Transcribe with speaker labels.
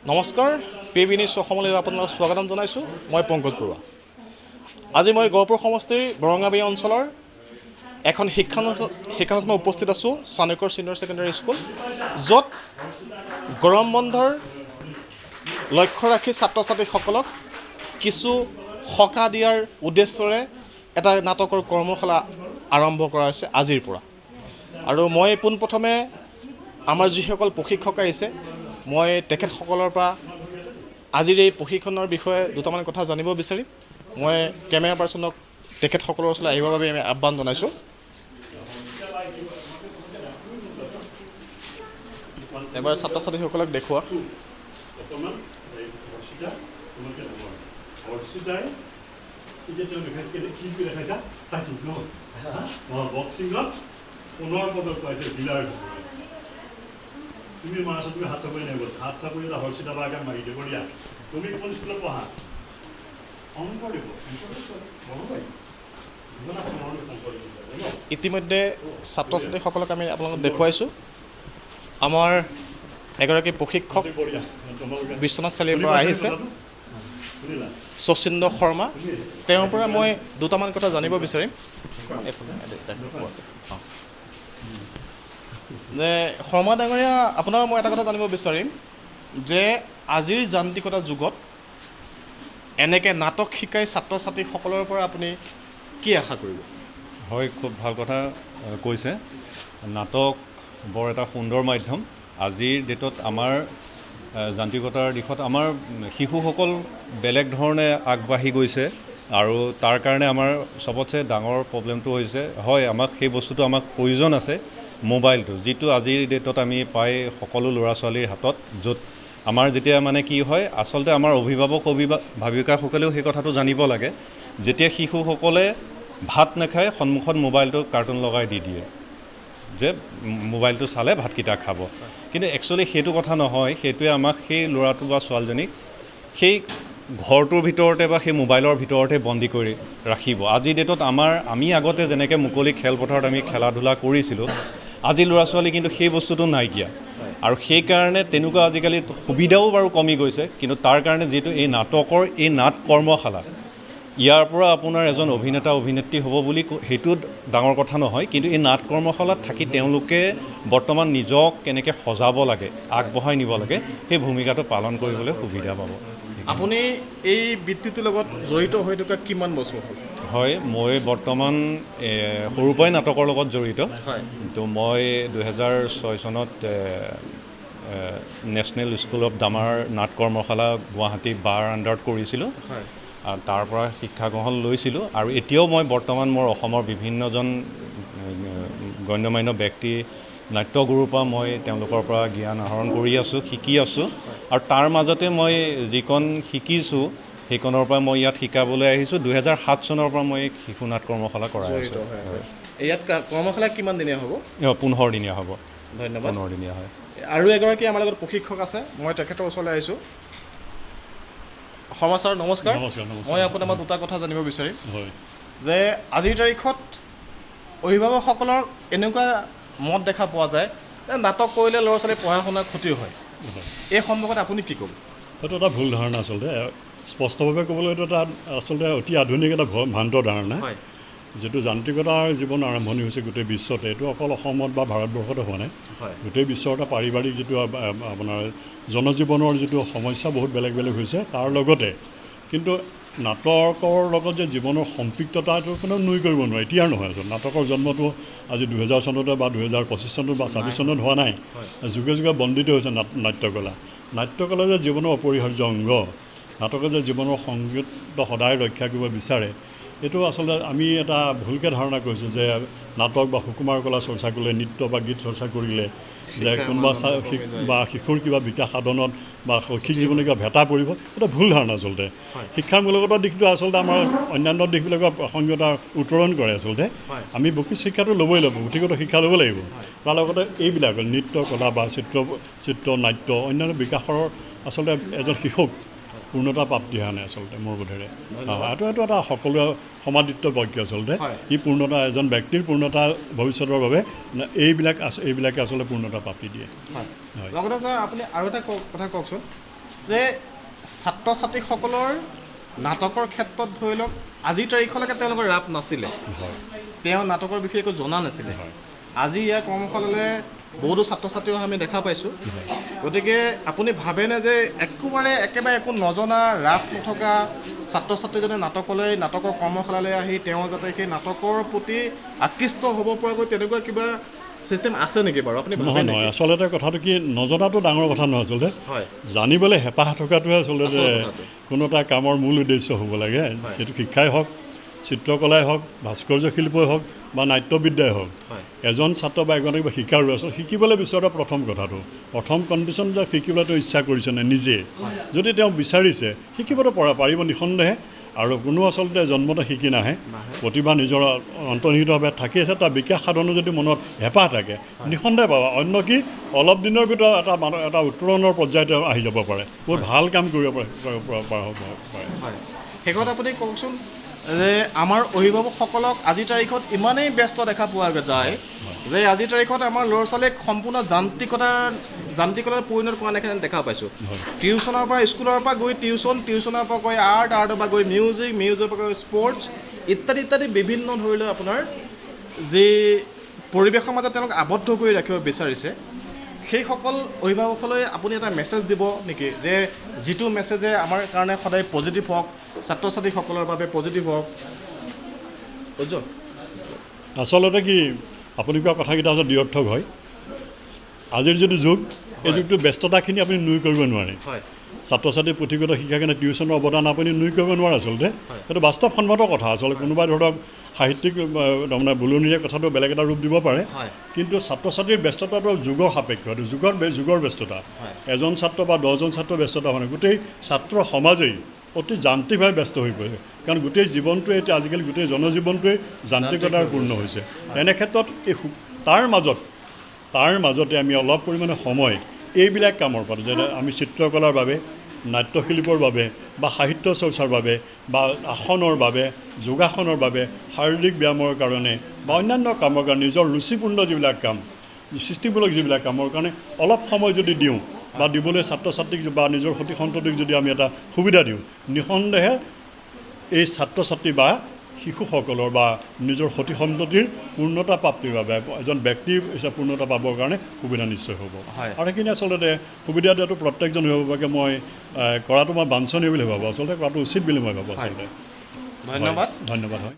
Speaker 1: নমস্কাৰ PB news অসমলৈ আপোনালোকক স্বাগতম জনাইছোঁ মই পংকজ বৰুৱা আজি মই গহপুৰ সমষ্টিৰ বৰঙাবাৰী অঞ্চলৰ এখন শিক্ষানুষ্ঠানত উপস্থিত আছোঁ চাণক্য ছিনিয়ৰ ছেকেণ্ডাৰী স্কুল য'ত গৰম বন্ধৰ লক্ষ্য ৰাখি ছাত্ৰ ছাত্ৰীসকলক কিছু সকাহ দিয়াৰ উদ্দেশ্যৰে এটা নাটকৰ কৰ্মশালা আৰম্ভ কৰা হৈছে আজিৰ পৰা আৰু মই পোনপ্ৰথমে আমাৰ যিসকল প্ৰশিক্ষক আহিছে মই তেখেতসকলৰ পৰা আজিৰ এই প্ৰশিক্ষণৰ বিষয়ে দুটামান কথা জানিব বিচাৰিম মই কেমেৰা পাৰ্চনক তেখেতসকলৰ ওচৰলৈ আহিবৰ বাবে আমি আহ্বান জনাইছোঁ এবাৰ ছাত্ৰ ছাত্ৰীসকলক দেখুওৱা
Speaker 2: তুমি মাৰাছ তুমি হাত চাপৰি নাহিব হাত চাপৰি এটা হৰ্ষিতা বা আগে মাৰি দিব দিয়া তুমি কোন স্কুলত পঢ়া অংক দিব
Speaker 1: ইতিমধ্যে ছাত্ৰ ছাত্ৰীসকলক আমি আপোনালোকক দেখুৱাইছোঁ আমাৰ এগৰাকী প্ৰশিক্ষক বিশ্বনাথ চাৰিআলিৰ পৰা আহিছে শচীন্দ্ৰ শৰ্মা তেওঁৰ পৰা মই দুটামান কথা জানিব বিচাৰিম যে শৰ্মা ডাঙৰীয়া আপোনাৰ মই এটা কথা জানিব বিচাৰিম যে আজিৰ যান্ত্ৰিকতা যুগত এনেকৈ নাটক শিকাই ছাত্ৰ ছাত্ৰীসকলৰ পৰা আপুনি কি আশা কৰিব
Speaker 3: হয় খুব ভাল কথা কৈছে নাটক বৰ এটা সুন্দৰ মাধ্যম আজিৰ ডেটত আমাৰ যান্ত্ৰিকতাৰ দিশত আমাৰ শিশুসকল বেলেগ ধৰণে আগবাঢ়ি গৈছে আৰু তাৰ কাৰণে আমাৰ চবতছে ডাঙৰ প্ৰব্লেমটো হৈছে হয় আমাক সেই বস্তুটো আমাক প্ৰয়োজন আছে মোবাইলটো যিটো আজিৰ ডেটত আমি পাই সকলো ল'ৰা ছোৱালীৰ হাতত য'ত আমাৰ যেতিয়া মানে কি হয় আচলতে আমাৰ অভিভাৱক ভাৱিকাসকলেও সেই কথাটো জানিব লাগে যেতিয়া শিশুসকলে ভাত নাখায় সন্মুখত মোবাইলটো কাৰ্টুন লগাই দি দিয়ে যে মোবাইলটো চালে ভাতকেইটা খাব কিন্তু একচুৱেলি সেইটো কথা নহয় সেইটোৱে আমাক সেই ল'ৰাটো বা ছোৱালীজনীক সেই ঘৰটোৰ ভিতৰতে বা সেই মোবাইলৰ ভিতৰতে বন্দী কৰি ৰাখিব আজিৰ ডেটত আমি আগতে যেনেকৈ মুকলি খেলপথাৰত আমি খেলা ধূলা কৰিছিলোঁ আজি ল'ৰা ছোৱালী কিন্তু সেই বস্তুটো নাইকিয়া আৰু সেইকাৰণে তেনেকুৱা আজিকালি সুবিধাও বাৰু কমি গৈছে কিন্তু তাৰ কাৰণে যিটো এই নাটকৰ এই নাট কৰ্মশালা ইয়াৰ পৰা আপোনাৰ এজন অভিনেতা অভিনেত্ৰী হ'ব বুলি সেইটো ডাঙৰ কথা নহয় কিন্তু এই নাট কৰ্মশালাত থাকি তেওঁলোকে বৰ্তমান নিজক কেনেকৈ সজাব লাগে আগবঢ়াই নিব লাগে সেই ভূমিকাটো পালন কৰিবলৈ সুবিধা পাব
Speaker 1: আপুনি এই বৃত্তিটোৰ লগত জড়িত হৈ থকা কিমান বছৰ হ'ল
Speaker 3: হয় মই বৰ্তমান সৰুৰ পৰাই নাটকৰ লগত জড়িত তো মই 2006 চনত নেশ্যনেল স্কুল অফ ড্ৰামাৰ নাট কৰ্মশালা গুৱাহাটী বাৰ আণ্ডাৰত কৰিছিলোঁ আৰু তাৰ পৰা শিক্ষা গ্ৰহণ লৈছিলোঁ আৰু এতিয়াও মই বৰ্তমান মোৰ অসমৰ বিভিন্নজন গণ্যমান্য ব্যক্তি নাট্যগুৰুৰ পৰা মই তেওঁলোকৰ পৰা জ্ঞান আহৰণ কৰি আছোঁ শিকি আছোঁ আৰু তাৰ মাজতে মই যিকণ শিকিছোঁ সেইকণৰ পৰা মই ইয়াত শিকাবলৈ আহিছোঁ 2007 চনৰ পৰা মই শিশু নাট কৰ্মশালা কৰাই আছোঁ
Speaker 1: ইয়াত কৰ্মশালা কিমান দিনীয়া হ'ব
Speaker 3: 15 দিনীয়া হ'ব
Speaker 1: ধন্যবাদ
Speaker 3: 15 দিনীয়া হয়
Speaker 1: আৰু এগৰাকী আমাৰ লগত প্ৰশিক্ষক আছে মই তেখেতৰ ওচৰলৈ আহিছোঁ শৰ্মা ছাৰ নমস্কাৰ মই আপোনাৰ পৰা দুটা কথা জানিব বিচাৰিম যে আজিৰ তাৰিখত অভিভাৱকসকলৰ এনেকুৱা মত দেখা পোৱা যায় যে নাটক কৰিলে ল'ৰা ছোৱালীৰ পঢ়া শুনাৰ ক্ষতি হয় এই সম্পৰ্কত আপুনি কি ক'ব
Speaker 2: সেইটো এটা ভুল ধাৰণা আচলতে স্পষ্টভাৱে ক'বলৈ এইটো এটা আচলতে অতি আধুনিক এটা ভ্ৰান্ত ধাৰণা যিটো যান্ত্ৰিকতাৰ জীৱন আৰম্ভণি হৈছে গোটেই বিশ্বতে এইটো অকল অসমত বা ভাৰতবৰ্ষতে হোৱা নাই গোটেই বিশ্বৰ এটা পাৰিবাৰিক যিটো আপোনাৰ জনজীৱনৰ যিটো সমস্যা বহুত বেলেগ বেলেগ হৈছে তাৰ লগতে কিন্তু নাটকৰ লগত যে জীৱনৰ সম্পৃক্ততাটো কোনেও নুই কৰিব নোৱাৰে এতিয়াৰ নহয় আচলতে নাটকৰ জন্মটো আজি 2000 চনতে বা 2025 চনত বা 26 চনত হোৱা নাই যুগে যুগে বন্দিত হৈছে নাট্যকলা যে জীৱনৰ অপৰিহাৰ্য অংগ নাটকে যে জীৱনৰ সংগীত সদায় ৰক্ষা কৰিব বিচাৰে এইটো আচলতে আমি এটা ভুলকৈ ধাৰণা কৰিছোঁ যে নাটক বা সুকুমাৰ কলা চৰ্চা কৰিলে নৃত্য বা গীত চৰ্চা কৰিলে যে কোনোবা বা শিশুৰ কিবা বিকাশ সাধনত বা শৈক্ষিক জীৱনে কিবা ভেটা পৰিব এটা ভুল ধাৰণা আচলতে শিক্ষামূলকতা দিশটো আচলতে আমাৰ অন্যান্য দিশবিলাকৰ প্ৰসংগতা উত্তৰণ কৰে আচলতে আমি বৌদ্ধিক শিক্ষাটো ল'বই লাগিব পুথিগত শিক্ষা ল'ব লাগিব তাৰ লগতে এইবিলাক নৃত্য কলা বা চিত্ৰ নাট্য অন্যান্য বিকাশৰ আচলতে এজন শিশুক পূৰ্ণতা প্ৰাপ্তি হোৱা নাই আচলতে মোৰ বোধেৰে এইটো এটা সকলোৱে সমাদিত্ব বাক্য আচলতে ই পূৰ্ণতা এজন ব্যক্তিৰ পূৰ্ণতা ভৱিষ্যতৰ বাবে এইবিলাকে আচলতে পূৰ্ণতা প্ৰাপ্তি দিয়ে
Speaker 1: লগতে ছাৰ আপুনি আৰু এটা কথা কওকচোন যে ছাত্ৰ ছাত্ৰীসকলৰ নাটকৰ ক্ষেত্ৰত ধৰি লওক আজিৰ তাৰিখলৈকে তেওঁলোকৰ ৰাপ নাছিলে, তেওঁ নাটকৰ বিষয়ে একো জনা নাছিলে। আজি ইয়াৰ কৰ্মশালালৈ বহুতো ছাত্ৰ ছাত্ৰী অহা আমি দেখা পাইছোঁ। গতিকে আপুনি ভাবেনে যে একেবাৰে একো নজনা ৰাপ নথকা ছাত্ৰ ছাত্ৰীজনে নাটকৰ কৰ্মশালালৈ আহি তেওঁ যাতে সেই নাটকৰ প্ৰতি আকৃষ্ট হ'ব পৰাকৈ তেনেকুৱা কিবা চিষ্টেম আছে নেকি বাৰু? আপুনি
Speaker 2: নহয় নহয়, আচলতে কথাটো কি, নজনাটো ডাঙৰ কথা নহয়। আচলতে জানিবলৈ হেঁপাহ থকাটোহে আচলতে কোনো এটা কামৰ মূল উদ্দেশ্য হ'ব লাগে। সেইটো শিক্ষাই হওক, চিত্ৰকলাই হওক, ভাস্কৰ্য শিল্পই হওক বা নাট্যবিদ্যাই হওক, এজন ছাত্ৰ বা এগৰাকী শিকাৰ আচলতে শিকিবলৈ বিচৰা প্ৰথম কণ্ডিশ্যন যে শিকিবলৈ তেওঁ ইচ্ছা কৰিছেনে নিজে। যদি তেওঁ বিচাৰিছে শিকিবতো পাৰিব নিঃসন্দেহে। আৰু কোনো আচলতে জন্মতে শিকি নাহে, প্ৰতিভা নিজৰ অন্তৰ্নিহিতভাৱে থাকি আছে। তাৰ বিকাশ সাধনৰ যদি মনত হেঁপাহ থাকে নিঃসন্দেহে পাবা। অন্য কি অলপ দিনৰ ভিতৰত এটা উত্তৰণৰ পৰ্যায়তে আহি যাব পাৰে, বহুত ভাল কাম কৰিব পাৰে।
Speaker 1: শেষত আপুনি কওকচোন যে আমাৰ অভিভাৱকসকলক আজিৰ তাৰিখত ইমানেই ব্যস্ত দেখা পোৱা যায় যে আজিৰ তাৰিখত আমাৰ ল'ৰা ছোৱালীক সম্পূৰ্ণ যান্ত্ৰিকতাৰ পৰিণত কৰা দেখা পাইছোঁ। টিউশ্যনৰ পৰা স্কুলৰ পৰা গৈ টিউশ্যনৰ পৰা গৈ আৰ্টৰ পৰা গৈ মিউজিকৰ পৰা গৈ স্পৰ্টছ ইত্যাদি বিভিন্ন ধৰি লওক আপোনাৰ যি পৰিৱেশৰ মাজত তেওঁলোক আবদ্ধ কৰি ৰাখিব বিচাৰিছে, সেইসকল অভিভাৱকলৈ আপুনি এটা মেছেজ দিব নেকি যে যিটো মেছেজে আমাৰ কাৰণে সদায় পজিটিভ হওক, ছাত্ৰ ছাত্ৰীসকলৰ বাবে পজিটিভ হওক? বুজক
Speaker 2: আচলতে কি আপুনি কোৱা কথাকেইটা আচলতে নিৰৰ্থক হয়। আজিৰ যিটো যুগ, এই যুগটো ব্যস্ততাখিনি আপুনি নুই কৰিব নোৱাৰে। ছাত্ৰ ছাত্ৰীৰ পুথিগত শিক্ষাৰ কাৰণে টিউশ্যনৰ অৱদান আপুনি নুই কৰিব নোৱাৰে। আচলতে সেইটো বাস্তৱসন্মত কথা। আচলতে কোনোবাই ধৰক সাহিত্যিক তাৰমানে বুলনিৰে কথাটো বেলেগ এটা ৰূপ দিব পাৰে, কিন্তু ছাত্ৰ ছাত্ৰীৰ ব্যস্ততাটো যুগৰ সাপেক্ষ, এইটো যুগৰ ব্যস্ততা। এজন ছাত্ৰ বা 10জন ছাত্ৰৰ ব্যস্ততা মানে গোটেই ছাত্ৰ সমাজেই অতি যান্ত্ৰিকভাৱে ব্যস্ত হৈ পৰিছে। কাৰণ গোটেই জীৱনটোৱে এতিয়া আজিকালি গোটেই জনজীৱনটোৱে যান্ত্ৰিকতাৰ পূৰ্ণ হৈছে। এনে ক্ষেত্ৰত তাৰ মাজতে আমি অলপ পৰিমাণে সময় এইবিলাক কামৰ পৰা, যেনে আমি চিত্ৰকলাৰ বাবে, নাট্যশিল্পৰ বাবে বা সাহিত্য চৰ্চাৰ বাবে বা আসনৰ বাবে, যোগাসনৰ বাবে, শাৰীৰিক ব্যায়ামৰ কাৰণে বা অন্যান্য কামৰ কাৰণে, নিজৰ ৰুচিপূৰ্ণ যিবিলাক কাম, সৃষ্টিমূলক যিবিলাক কামৰ কাৰণে অলপ সময় যদি দিওঁ বা দিবলৈ ছাত্ৰ ছাত্ৰীক বা নিজৰ সতি সন্ততিক যদি আমি এটা সুবিধা দিওঁ, নিঃসন্দেহে এই ছাত্ৰ ছাত্ৰী বা শিশুসকলৰ বা নিজৰ সতি সন্ততিৰ পূৰ্ণতা প্ৰাপ্তিৰ বাবে এজন ব্যক্তিৰ হিচাপে পূৰ্ণতা পাবৰ কাৰণে সুবিধা নিশ্চয় হ'ব। আৰু সেইখিনি আচলতে সুবিধা দিয়াটো প্ৰত্যেকজন অভিভাৱকে মই কৰাটো মই বাঞ্ছনীয় বুলি ভাবোঁ। আচলতে কৰাটো উচিত বুলি মই ভাবোঁ। আচলতে ধন্যবাদ হয়।